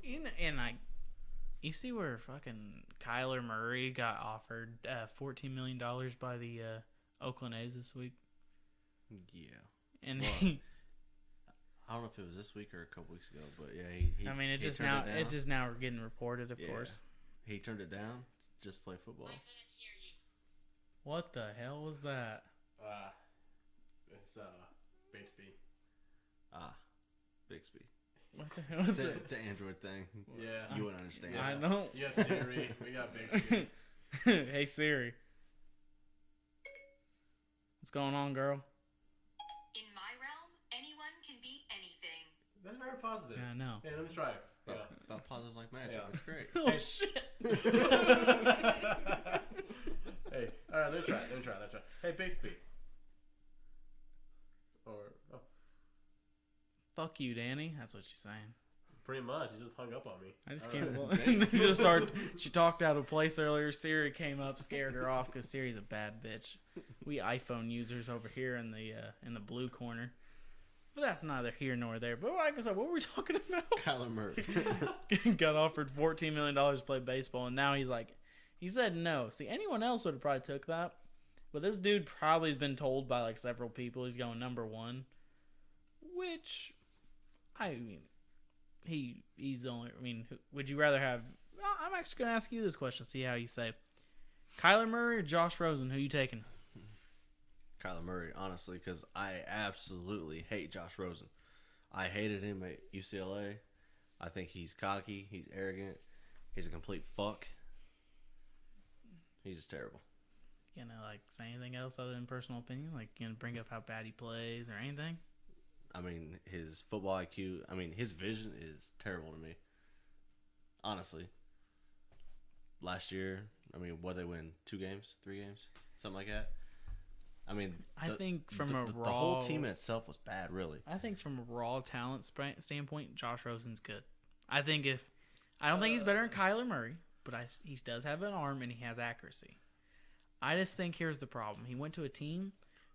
You see where fucking Kyler Murray got offered $14 million by the Oakland A's this week? Yeah. And well, I don't know if it was this week or a couple weeks ago, but yeah, he I mean, it just now getting reported, of course. He turned it down just to play football. What the hell was that? It's Bixby. Bixby. What the hell is It's an Android thing. Yeah. You wouldn't understand. I don't. Yeah, Siri. We got Bixby. Hey Siri. What's going on, girl? In my realm, anyone can be anything. That's very positive. Yeah, I know. Hey, let me try. Yeah. About positive like magic. Yeah. That's great. Oh, Hey. shit. Hey, all right, let me try. Hey, Bixby. Or Fuck you, Danny. That's what she's saying. pretty much, he just hung up on me. I just All can't. right. She just started. She talked out of place earlier. Siri came up, scared her off because Siri's a bad bitch. We iPhone users over here in the blue corner, but that's neither here nor there. But like I said, what were we talking about? Kyler Murray. Got offered $14 million to play baseball, and now he said no. See, anyone else would have probably took that, but this dude probably has been told by like several people he's going number one, which, I mean, he's only. I mean, would you rather have? I'm actually gonna ask you this question. See how you say. Kyler Murray or Josh Rosen? Who you taking? Kyler Murray, honestly, because I absolutely hate Josh Rosen. I hated him at UCLA. I think he's cocky. He's arrogant. He's a complete fuck. He's just terrible. You know, like say anything else other than personal opinion? Like, you know, bring up how bad he plays or anything? I mean, his football IQ, I mean, his vision is terrible to me. Honestly. Last year, I mean, what they win? 2 games? 3 games? Something like that? I mean, I think from the a raw... the whole team in itself was bad, really. I think from a raw talent standpoint, Josh Rosen's good. I don't think he's better than Kyler Murray, but he does have an arm and he has accuracy. I just think here's the problem. He went to a team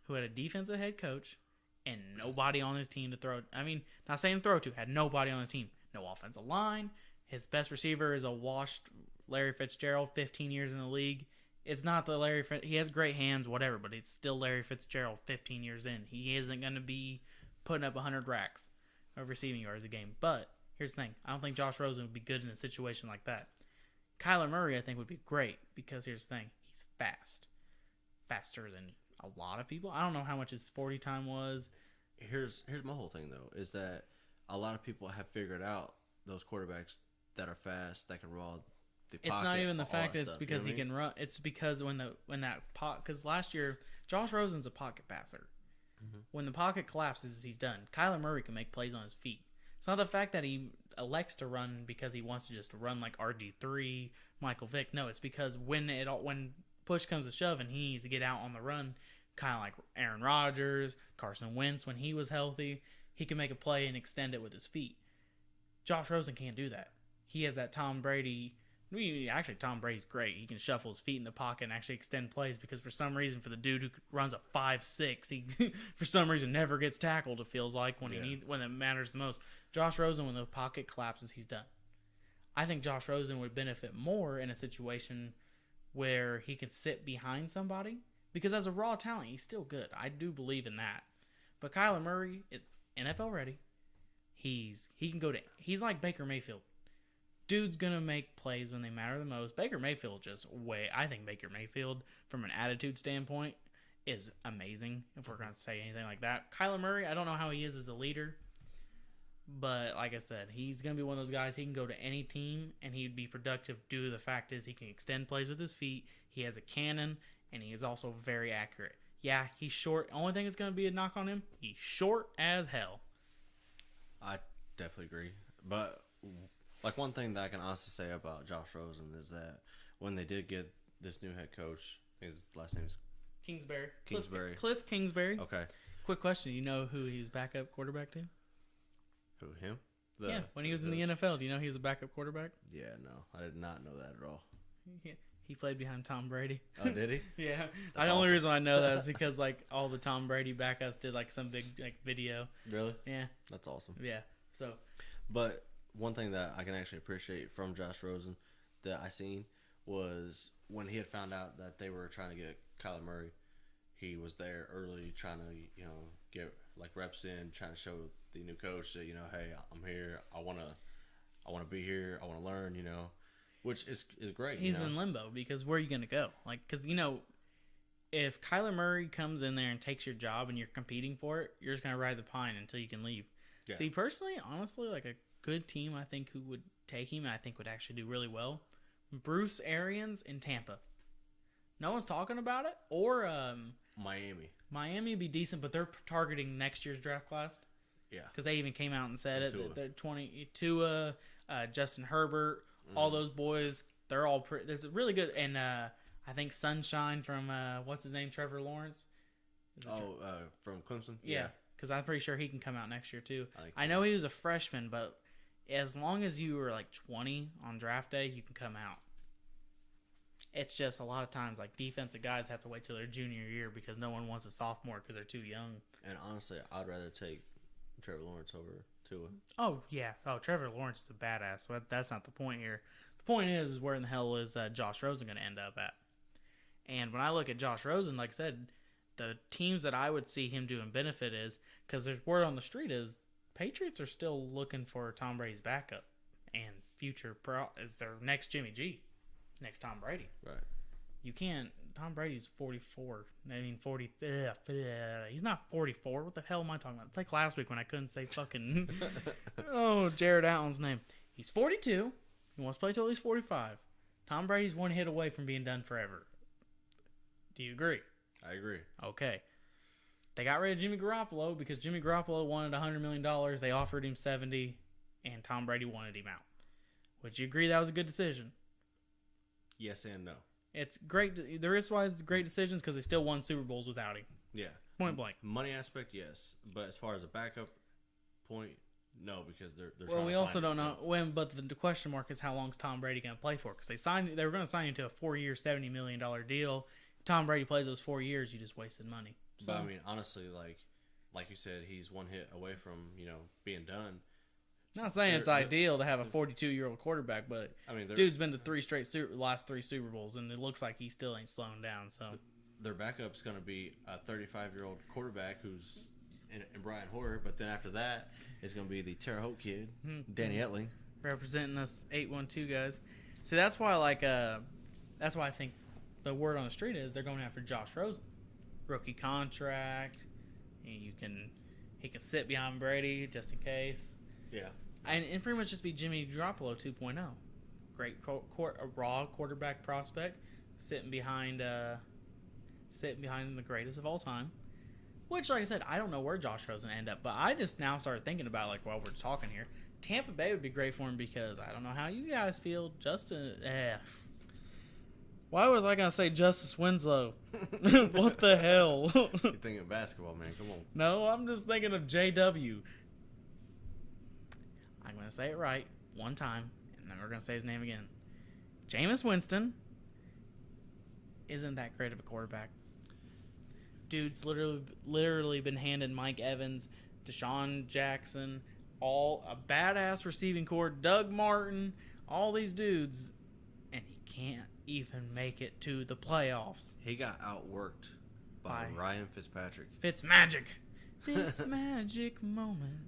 who had a defensive head coach and nobody on his team to throw. I mean, not saying throw to, had nobody on his team. No offensive line. His best receiver is a washed Larry Fitzgerald, 15 years in the league. It's not the he has great hands, whatever, but it's still Larry Fitzgerald 15 years in. He isn't going to be putting up 100 racks of receiving yards a game. But here's the thing. I don't think Josh Rosen would be good in a situation like that. Kyler Murray, I think, would be great because here's the thing. He's fast. Faster than a lot of people. I don't know how much his 40 time was. Here's my whole thing, though, is that a lot of people have figured out those quarterbacks that are fast, that can roll the pocket. It's not even the all fact that that it's stuff, because you know he can run. It's because because last year Josh Rosen's a pocket passer. Mhm. When the pocket collapses, he's done. Kyler Murray can make plays on his feet. It's not the fact that he elects to run because he wants to just run like RG3, Michael Vick. No, it's because when push comes to shove and he needs to get out on the run, kind of like Aaron Rodgers, Carson Wentz when he was healthy, he can make a play and extend it with his feet. Josh Rosen can't do that. He has that Tom Brady. Actually, Tom Brady's great. He can shuffle his feet in the pocket and actually extend plays because for some reason, for the dude who runs a 5'6", he for some reason never gets tackled. It feels like when when it matters the most. Josh Rosen, when the pocket collapses, he's done. I think Josh Rosen would benefit more in a situation where he could sit behind somebody because as a raw talent, he's still good. I do believe in that. But Kyler Murray is NFL ready. He can go to. He's like Baker Mayfield. Dude's gonna make plays when they matter the most. Baker Mayfield I think Baker Mayfield, from an attitude standpoint, is amazing, if we're gonna say anything like that. Kyler Murray, I don't know how he is as a leader, but like I said, he's gonna be one of those guys. He can go to any team and he'd be productive due to the fact is he can extend plays with his feet. He has a cannon and he is also very accurate. Yeah, he's short. Only thing that's gonna be a knock on him, he's short as hell. I definitely agree. But like one thing that I can honestly say about Josh Rosen is that when they did get this new head coach, his last name is Kingsbury. Kingsbury. Cliff Kingsbury. Okay. Quick question. You know who he's backup quarterback to? Who, him? Yeah, when he was in the NFL. Do you know he was a backup quarterback? Yeah, no. I did not know that at all. He played behind Tom Brady. Oh, did he? Yeah. That's The only awesome. reason I know that is because like all the Tom Brady backups did like some big like video. Really? Yeah. That's awesome. Yeah. So But one thing that I can actually appreciate from Josh Rosen that I seen was when he had found out that they were trying to get Kyler Murray, he was there early trying to, get like reps in, trying to show the new coach that, hey, I'm here. I want to be here. I want to learn, which is great. he's in limbo because where are you going to go? Like, because, if Kyler Murray comes in there and takes your job and you're competing for it, you're just going to ride the pine until you can leave. Yeah. See, personally, honestly, like a good team, I think, who would take him and I think would actually do really well, Bruce Arians in Tampa. No one's talking about it. Or Miami. Miami would be decent, but they're targeting next year's draft class. Yeah. Because they even came out and said And it. Tua. That they're 22, Justin Herbert, all those boys. They're all there's a really good. And I think Sunshine from, what's his name, Trevor Lawrence? Is it From Clemson? Yeah, because I'm pretty sure he can come out next year too. I I know he was a freshman, but as long as you were like 20 on draft day, you can come out. It's just a lot of times like defensive guys have to wait till their junior year because no one wants a sophomore because they're too young. And honestly, I'd rather take Trevor Lawrence over Tua. Oh yeah, Trevor Lawrence is a badass. But that's not the point here. The point is where in the hell is Josh Rosen going to end up at? And when I look at Josh Rosen, like I said, the teams that I would see him doing benefit is because there's word on the street is Patriots are still looking for Tom Brady's backup and future is their next Jimmy G, next Tom Brady. Right. You can't. Tom Brady's 44. I mean 40. He's not 44. What the hell am I talking about? It's like last week when I couldn't say fucking Jared Allen's name. He's 42. He wants to play till he's 45. Tom Brady's one hit away from being done forever. Do you agree? I agree. Okay. They got rid of Jimmy Garoppolo because Jimmy Garoppolo wanted $100 million. They offered him 70, and Tom Brady wanted him out. Would you agree that was a good decision? Yes and no. It's great. The reason why it's great decisions because they still won Super Bowls without him. Yeah. Point blank. Money aspect, yes. But as far as a backup point, no, because they're Well, trying we to also find don't know stuff. when. But the question mark is how long is Tom Brady going to play for? Because they were going to sign him to a 4-year, $70 million deal. If Tom Brady plays those 4 years, you just wasted money. So, But I mean, honestly, like you said, he's one hit away from being done. not saying it's they're- ideal to have a 42-year-old quarterback, but I mean, dude's been to last three Super Bowls, and it looks like he still ain't slowing down. So their backup's going to be a 35-year-old quarterback who's in Brian Hoyer, but then after that, it's going to be the Terre Haute kid, Danny Etling. representing us 812 guys. See, that's why that's why I think the word on the street is they're going after Josh Rosen, rookie contract. He can sit behind Brady just in case. Yeah. And pretty much just be Jimmy Garoppolo 2.0. Great a raw quarterback prospect, sitting behind the greatest of all time. Which, like I said, I don't know where Josh Rosen end up, but I just now started thinking about while we're talking here, Tampa Bay would be great for him because I don't know how you guys feel. Why was I gonna say Justice Winslow? What the hell? You're thinking of basketball, man. Come on. No, I'm just thinking of JW. I'm going to say it right one time, and then we're going to say his name again. Jameis Winston isn't that great of a quarterback. Dude's literally been handing Mike Evans, Deshaun Jackson, all a badass receiving core, Doug Martin, all these dudes, and he can't even make it to the playoffs. He got outworked by Ryan Fitzpatrick. Fitzmagic. This magic moment.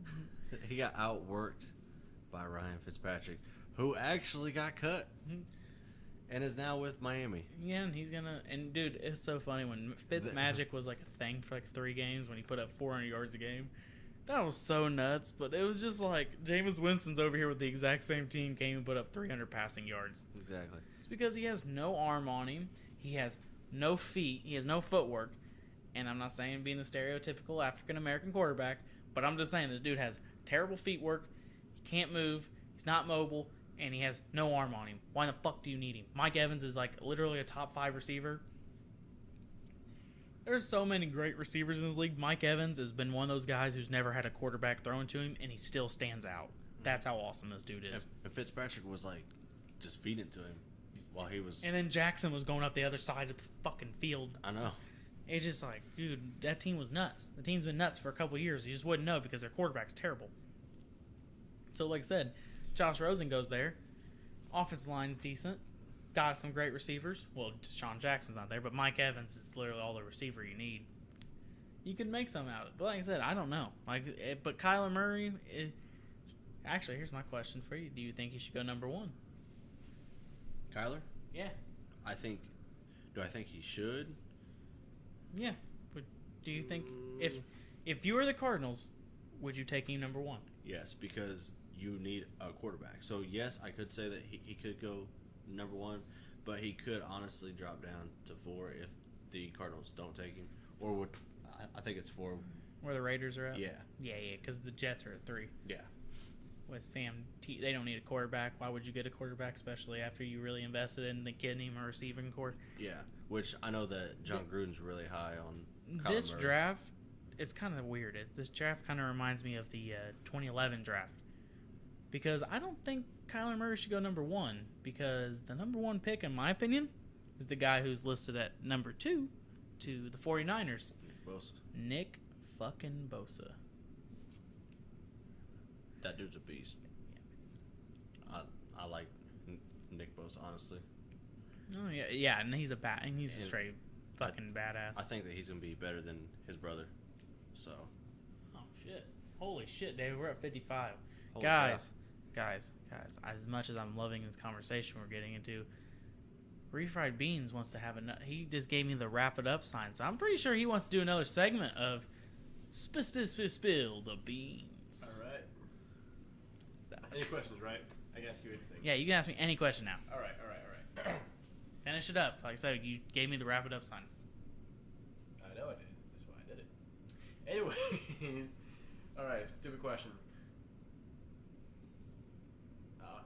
He got outworked by Ryan Fitzpatrick, who actually got cut and is now with Miami. Yeah, and he's gonna. And dude, it's so funny when Fitzmagic was like a thing for 3 games when he put up 400 yards a game. That was so nuts. But it was just like Jameis Winston's over here with the exact same team came and put up 300 passing yards. Exactly. It's because he has no arm on him. He has no feet. He has no footwork. And I'm not saying being the stereotypical African American quarterback, but I'm just saying this dude has terrible feet work. He can't move. He's not mobile. And he has no arm on him. Why the fuck do you need him? Mike Evans is like literally a top 5 receiver. There's so many great receivers in the league. Mike Evans has been one of those guys who's never had a quarterback thrown to him, and he still stands out. That's how awesome this dude is. And Fitzpatrick was like just feeding to him while he was. And then Jackson was going up the other side of the fucking field. I know. It's just like, dude, that team was nuts. The team's been nuts for a couple of years. You just wouldn't know because their quarterback's terrible. So, like I said, Josh Rosen goes there. Offensive line's decent. Got some great receivers. Well, Deshaun Jackson's not there, but Mike Evans is literally all the receiver you need. You could make some out of it. But like I said, I don't know. But Kyler Murray, actually, here's my question for you. Do you think he should go number 1? Kyler? Yeah. Do I think he should? Yeah. But do you think if you were the Cardinals, would you take him number 1? Yes, because you need a quarterback. So, yes, I could say that he could go number 1, but he could honestly drop down to 4 if the Cardinals don't take him. Or would I think it's 4. Where the Raiders are at? Yeah. Yeah, because the Jets are at 3. Yeah. With Sam T. They don't need a quarterback. Why would you get a quarterback, especially after you really invested in getting him a receiving core? Yeah. Which I know that John Gruden's really high on Kyler This Murray. draft, it's kind of weird. This draft kind of reminds me of the 2011 draft. Because I don't think Kyler Murray should go number 1. Because the number 1 pick, in my opinion, is the guy who's listed at number 2 to the 49ers. Bosa. Nick fucking Bosa. That dude's a beast. I like Nick Bosa, honestly. Oh yeah, and he's a straight fucking badass. I think that he's gonna be better than his brother. So. Oh shit! Holy shit, Dave, we're at 55. Holy Guys. As much as I'm loving this conversation we're getting into, Refried Beans wants to have he just gave me the wrap it up sign, so I'm pretty sure he wants to do another segment of spill the beans. All right. Any questions, right? I can ask you anything. Yeah, you can ask me any question now. All right. Finish it up. Like I said, you gave me the wrap it up sign. I know I did. That's why I did it. Anyways, all right. Stupid question. Oh,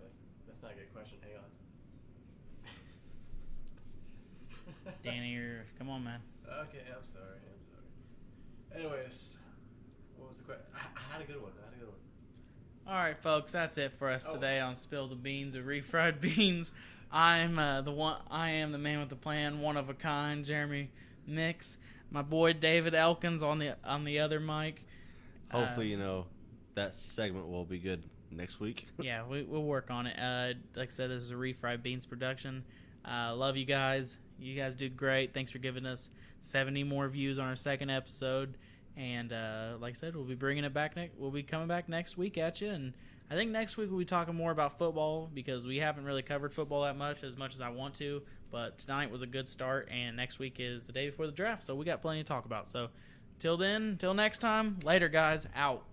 that's not a good question. Hang on. Danny, come on, man. Okay, I'm sorry. Anyways, what was the question? I had a good one. All right, folks, that's it for us today on Spill the Beans with Refried Beans. I am the man with the plan, one of a kind, Jeremy Mix. My boy David Elkins on the other mic. Hopefully, that segment will be good next week. Yeah, we'll work on it. Like I said, this is a Refried Beans production. Love you guys. You guys do great. Thanks for giving us 70 more views on our second episode. And like I said, we'll be bringing it back. We'll be coming back next week at you. And I think next week we'll be talking more about football because we haven't really covered football that much as I want to. But tonight was a good start, and next week is the day before the draft, so we got plenty to talk about. So till next time, later, guys. Out.